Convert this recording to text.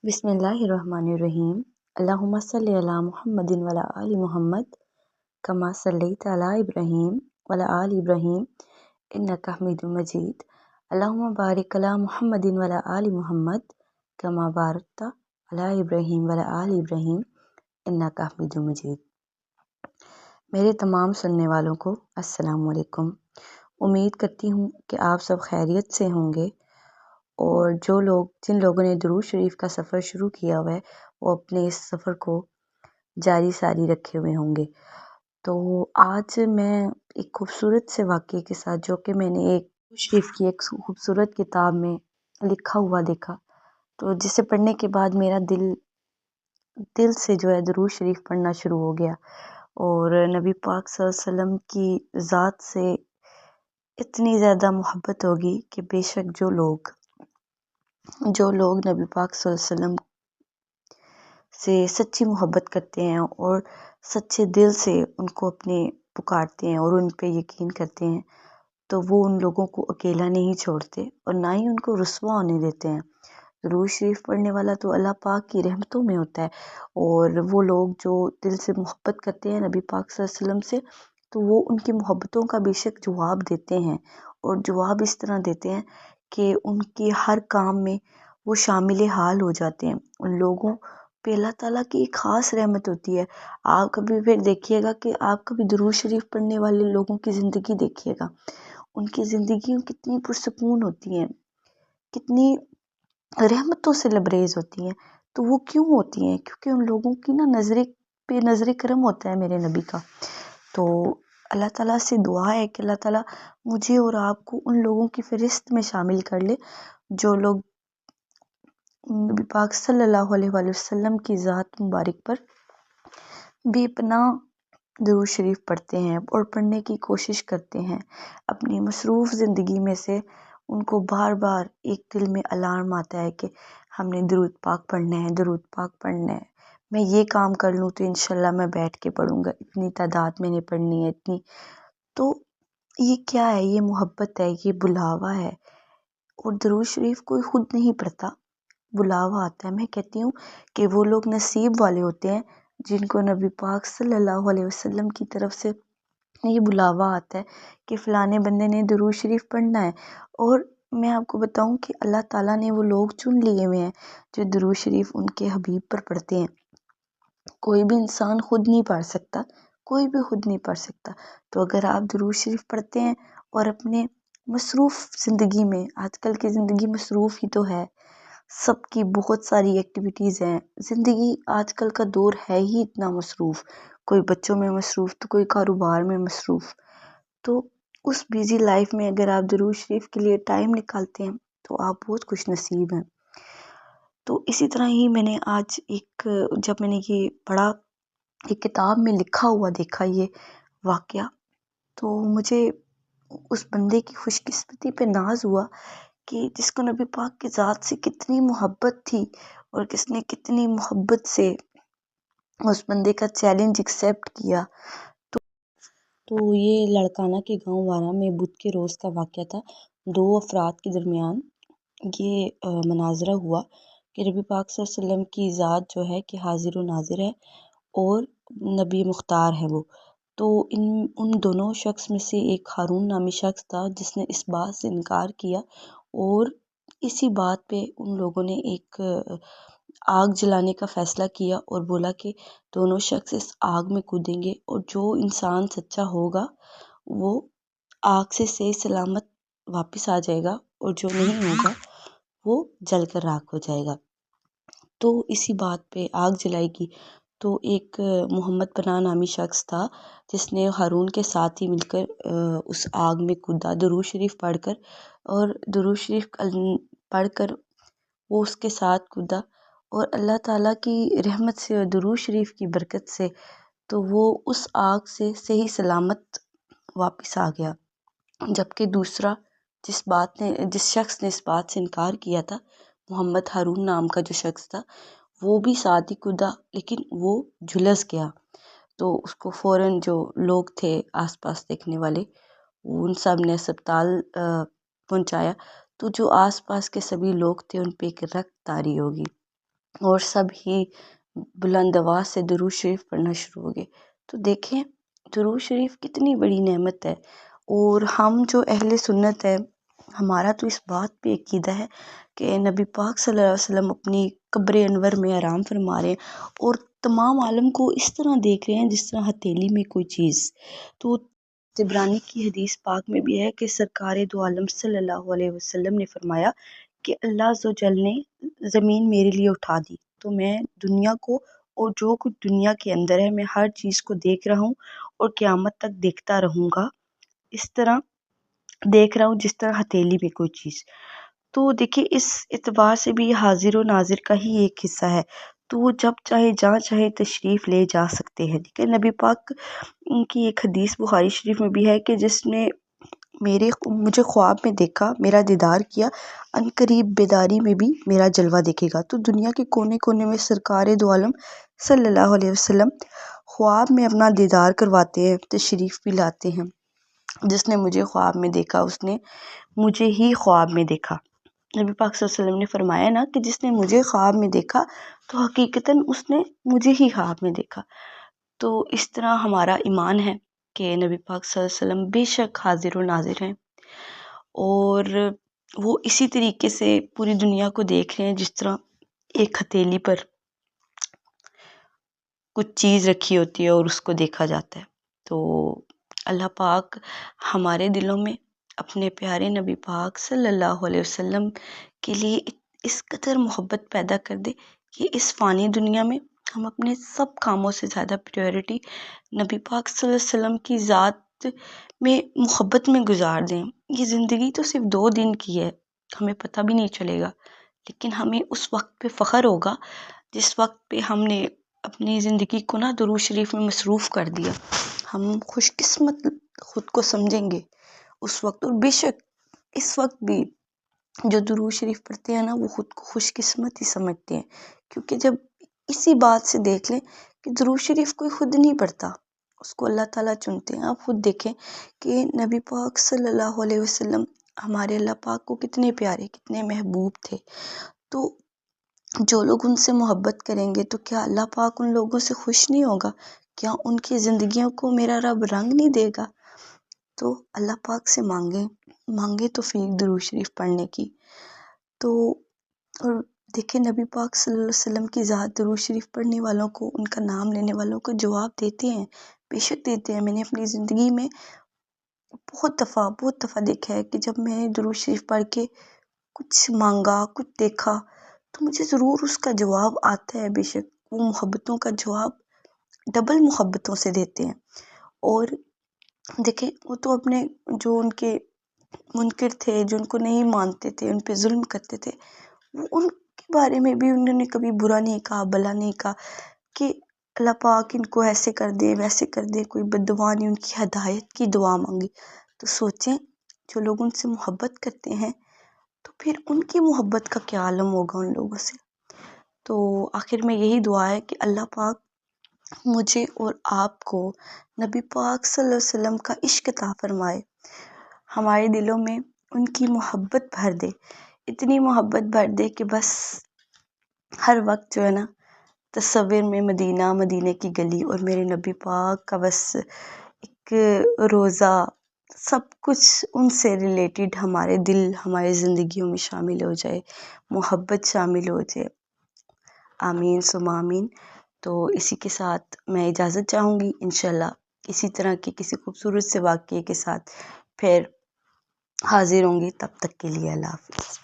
बिस्मिल्लाहिर्रहमानिर्रहीम। अल्लाहुम्मा सल्लि अला मुहम्मदिन वला आलि मुहम्मद कमा सल्लैता अला इब्राहीम वला आलि इब्राहीम इन्नका हमीदुम मजीद। अल्लाहुम्मा बारिक अला मुहम्मदिन वला आलि मुहम्मद कमा बारकता अला इब्राहीम वला आलि इब्राहीम इन्नका हमीदुम मजीद। मेरे तमाम सुनने वालों को अस्सलाम वालेकुम। उम्मीद करती हूँ कि आप सब खैरियत से होंगे और जिन लोगों ने दुरूद शरीफ का सफ़र शुरू किया हुआ है वो अपने इस सफ़र को जारी सारी रखे हुए होंगे। तो आज मैं एक खूबसूरत से वाक़ये के साथ, जो कि मैंने एक शरीफ की एक खूबसूरत किताब में लिखा हुआ देखा, तो जिसे पढ़ने के बाद मेरा दिल से जो है दुरूद शरीफ पढ़ना शुरू हो गया और नबी पाक सल्लल्लाहु अलैहि वसल्लम की ज़ात से इतनी ज़्यादा मोहब्बत होगी कि बेशक जो लोग नबी पाक सल्लल्लाहु अलैहि वसल्लम से सच्ची मोहब्बत करते हैं और सच्चे दिल से उनको अपने पुकारते हैं और उन पे यकीन करते हैं, तो वो उन लोगों को अकेला नहीं छोड़ते और ना ही उनको रुस्वा होने देते हैं। दुरूद शरीफ पढ़ने वाला तो अल्लाह पाक की रहमतों में होता है और वो लोग जो दिल से मोहब्बत करते हैं नबी पाक सल्लल्लाहु अलैहि वसल्लम से, तो वो उनकी मोहब्बतों का बेशक जवाब देते हैं और जवाब इस तरह देते हैं कि उनके हर काम में वो शामिल हाल हो जाते हैं। उन लोगों पे अल्लाह ताला की एक ख़ास रहमत होती है। आप कभी फिर देखिएगा कि आप कभी दुरूद शरीफ पढ़ने वाले लोगों की ज़िंदगी देखिएगा, उनकी ज़िंदगी कितनी पुरसकून होती हैं, कितनी रहमतों से लबरेज होती हैं। तो वो क्यों होती हैं? क्योंकि उन लोगों की ना नज़र करम होता है मेरे नबी का। तो अल्लाह ताला से दुआ है कि अल्लाह ताला मुझे और आपको उन लोगों की फ़हरिस्त में शामिल कर ले जो लोग नबी पाक सल्लल्लाहु अलैहि वसल्लम की ज़ात मुबारक पर बेपनाह दुरूद शरीफ पढ़ते हैं और पढ़ने की कोशिश करते हैं। अपनी मसरूफ़ ज़िंदगी में से उनको बार बार एक दिल में अलार्म आता है कि हमने दुरूद पाक पढ़ना है, दुरूद पाक पढ़ना है। मैं ये काम कर लूँ तो इंशाल्लाह मैं बैठ के पढ़ूँगा, इतनी तादाद मैंने पढ़नी है, इतनी। तो ये क्या है? ये मोहब्बत है, ये बुलावा है। और दुरूद शरीफ कोई खुद नहीं पढ़ता, बुलावा आता है। मैं कहती हूँ कि वो लोग नसीब वाले होते हैं जिनको नबी पाक सल्लल्लाहु अलैहि वसल्लम की तरफ से ये बुलावा आता है कि फ़लाने बंदे ने दुरूद शरीफ पढ़ना है। और मैं आपको बताऊं कि अल्लाह ताला ने वो लोग चुन लिए हुए हैं जो दुरूद शरीफ उनके हबीब पर पढ़ते हैं। कोई भी इंसान खुद नहीं पढ़ सकता, कोई भी खुद नहीं पढ़ सकता। तो अगर आप दुरूद शरीफ पढ़ते हैं और अपने मसरूफ़ ज़िंदगी में, आजकल की ज़िंदगी मसरूफ़ ही तो है, सबकी बहुत सारी एक्टिविटीज़ हैं, ज़िंदगी आजकल का दौर है ही इतना मसरूफ़, कोई बच्चों में मसरूफ़ तो कोई कारोबार में मसरूफ़। तो उस बिज़ी लाइफ में अगर आप दुरूद शरीफ के लिए टाइम निकालते हैं तो आप बहुत खुश नसीब हैं। तो इसी तरह ही मैंने आज जब मैंने ये पढ़ा, एक किताब में लिखा हुआ देखा ये वाक़या, तो मुझे उस बंदे की खुशकिस्मती पे नाज हुआ कि जिसको नबी पाक की ज़ात से कितनी मोहब्बत थी और किसने कितनी मोहब्बत से उस बंदे का चैलेंज एक्सेप्ट किया। तो ये लड़काना के गांव वारा में बुध के रोज़ का वाक़या था। दो अफराद के दरमियान ये मनाजरा हुआ कि नबी पाक सल्लल्लाहु अलैहि वसल्लम की ज़ात जो है कि हाजिर व नाजिर है और नबी मुख्तार है वो। तो उन दोनों शख्स में से एक हारून नामी शख्स था जिसने इस बात से इनकार किया और इसी बात पे उन लोगों ने एक आग जलाने का फ़ैसला किया और बोला कि दोनों शख्स इस आग में कूदेंगे और जो इंसान सच्चा होगा वो आग से सही सलामत वापस आ जाएगा और जो नहीं होगा वो जलकर राख हो जाएगा। तो इसी बात पे आग जलाएगी। तो एक मोहम्मद पनाह नामी शख्स था जिसने हारून के साथ ही मिलकर उस आग में कूदा दुरूद शरीफ पढ़कर, और दुरूद शरीफ पढ़कर वो उसके साथ कूदा और अल्लाह ताला की रहमत से और दुरूद शरीफ की बरकत से तो वो उस आग से सही सलामत वापस आ गया। जबकि दूसरा जिस शख्स ने इस बात से इनकार किया था, मोहम्मद हारून नाम का जो शख्स था, वो भी साथ ही कूदा लेकिन वो झुलस गया। तो उसको फ़ौरन जो लोग थे आसपास देखने वाले, उन सब ने अस्पताल पहुंचाया। तो जो आसपास के सभी लोग थे उन पे एक रक्त तारी होगी। اور سب ہی بلند آواز سے درود شریف پڑھنا شروع ہو گئے۔ تو دیکھیں درود شریف کتنی بڑی نعمت ہے، اور ہم جو اہل سنت ہے ہمارا تو اس بات پہ عقیدہ ہے کہ نبی پاک صلی اللہ علیہ وسلم اپنی قبر انور میں آرام فرما رہے ہیں اور تمام عالم کو اس طرح دیکھ رہے ہیں جس طرح ہتھیلی میں کوئی چیز۔ تو طبرانی کی حدیث پاک میں بھی ہے کہ سرکار دو عالم صلی اللہ علیہ وسلم نے فرمایا کہ اللہ عز و جل نے زمین میرے لیے اٹھا دی، تو میں دنیا کو اور جو کچھ دنیا کے اندر ہے میں ہر چیز کو دیکھ رہا ہوں اور قیامت تک دیکھتا رہوں گا، اس طرح دیکھ رہا ہوں جس طرح ہتھیلی میں کوئی چیز۔ تو دیکھیے اس اعتبار سے بھی یہ حاضر و ناظر کا ہی ایک حصہ ہے، تو وہ جب چاہے جہاں چاہے تشریف لے جا سکتے ہیں۔ ٹھیک ہے، نبی پاک کی ایک حدیث بخاری شریف میں بھی ہے کہ جس نے مجھے خواب میں دیکھا، میرا دیدار کیا، عنقریب بیداری میں بھی میرا جلوہ دیکھے گا۔ تو دنیا کے کونے کونے میں سرکار دو عالم صلی اللہ علیہ وسلم خواب میں اپنا دیدار کرواتے ہیں، تشریف بھی لاتے ہیں۔ جس نے مجھے خواب میں دیکھا اس نے مجھے ہی خواب میں دیکھا۔ نبی پاک صلی اللہ علیہ وسلم نے فرمایا نا کہ جس نے مجھے خواب میں دیکھا تو حقیقتاً اس نے مجھے ہی خواب میں دیکھا۔ تو اس طرح ہمارا ایمان ہے کہ نبی پاک صلی اللہ علیہ وسلم بے شک حاضر و ناظر ہیں، اور وہ اسی طریقے سے پوری دنیا کو دیکھ رہے ہیں جس طرح ایک ہتھیلی پر کچھ چیز رکھی ہوتی ہے اور اس کو دیکھا جاتا ہے۔ تو اللہ پاک ہمارے دلوں میں اپنے پیارے نبی پاک صلی اللہ علیہ وسلم کے لیے اس قدر محبت پیدا کر دے کہ اس فانی دنیا میں ہم اپنے سب کاموں سے زیادہ پریورٹی نبی پاک صلی اللہ علیہ وسلم کی ذات میں محبت میں گزار دیں۔ یہ زندگی تو صرف 2 دن کی ہے، ہمیں پتہ بھی نہیں چلے گا، لیکن ہمیں اس وقت پہ فخر ہوگا جس وقت پہ ہم نے اپنی زندگی کو نا درود شریف میں مصروف کر دیا۔ ہم خوش قسمت خود کو سمجھیں گے اس وقت، اور بے شک اس وقت بھی جو درود شریف پڑھتے ہیں نا وہ خود کو خوش قسمت ہی سمجھتے ہیں، کیونکہ جب اسی بات سے دیکھ لیں کہ درود شریف کوئی خود نہیں پڑھتا، اس کو اللہ تعالیٰ چنتے ہیں۔ آپ خود دیکھیں کہ نبی پاک صلی اللہ علیہ وسلم ہمارے اللہ پاک کو کتنے پیارے، کتنے محبوب تھے، تو جو لوگ ان سے محبت کریں گے تو کیا اللہ پاک ان لوگوں سے خوش نہیں ہوگا؟ کیا ان کی زندگیوں کو میرا رب رنگ نہیں دے گا؟ تو اللہ پاک سے مانگے توفیق درود شریف پڑھنے کی۔ تو اور دیکھیں نبی پاک صلی اللہ علیہ وسلم کی ذات درود شریف پڑھنے والوں کو، ان کا نام لینے والوں کو جواب دیتے ہیں، بے شک دیتے ہیں۔ میں نے اپنی زندگی میں بہت دفعہ دیکھا ہے کہ جب میں نے درود شریف پڑھ کے کچھ مانگا، کچھ دیکھا، تو مجھے ضرور اس کا جواب آتا ہے۔ بے شک وہ محبتوں کا جواب ڈبل محبتوں سے دیتے ہیں۔ اور دیکھیں وہ تو اپنے جو ان کے منکر تھے، جو ان کو نہیں مانتے تھے، ان پہ ظلم کرتے تھے، وہ ان کے بارے میں بھی انہوں نے کبھی برا نہیں کہا، بھلا نہیں کہا کہ اللہ پاک ان کو ایسے کر دے ویسے کر دے، کوئی بد دعا نہیں، ان کی ہدایت کی دعا مانگی۔ تو سوچیں جو لوگ ان سے محبت کرتے ہیں تو پھر ان کی محبت کا کیا عالم ہوگا ان لوگوں سے۔ تو آخر میں یہی دعا ہے کہ اللہ پاک مجھے اور آپ کو نبی پاک صلی اللہ علیہ وسلم کا عشق عطا فرمائے، ہمارے دلوں میں ان کی محبت بھر دے، اتنی محبت بھر دے کہ بس ہر وقت جو ہے نا تصور میں مدینہ، مدینے کی گلی اور میرے نبی پاک کا بس ایک روزہ، سب کچھ ان سے ریلیٹڈ ہمارے دل، ہماری زندگیوں میں شامل ہو جائے، محبت شامل ہو جائے۔ آمین ثم آمین۔ تو اسی کے ساتھ میں اجازت چاہوں گی، انشاءاللہ اسی طرح کے کسی خوبصورت سے واقعے کے ساتھ پھر حاضر ہوں گی، تب تک کے لیے اللہ حافظ۔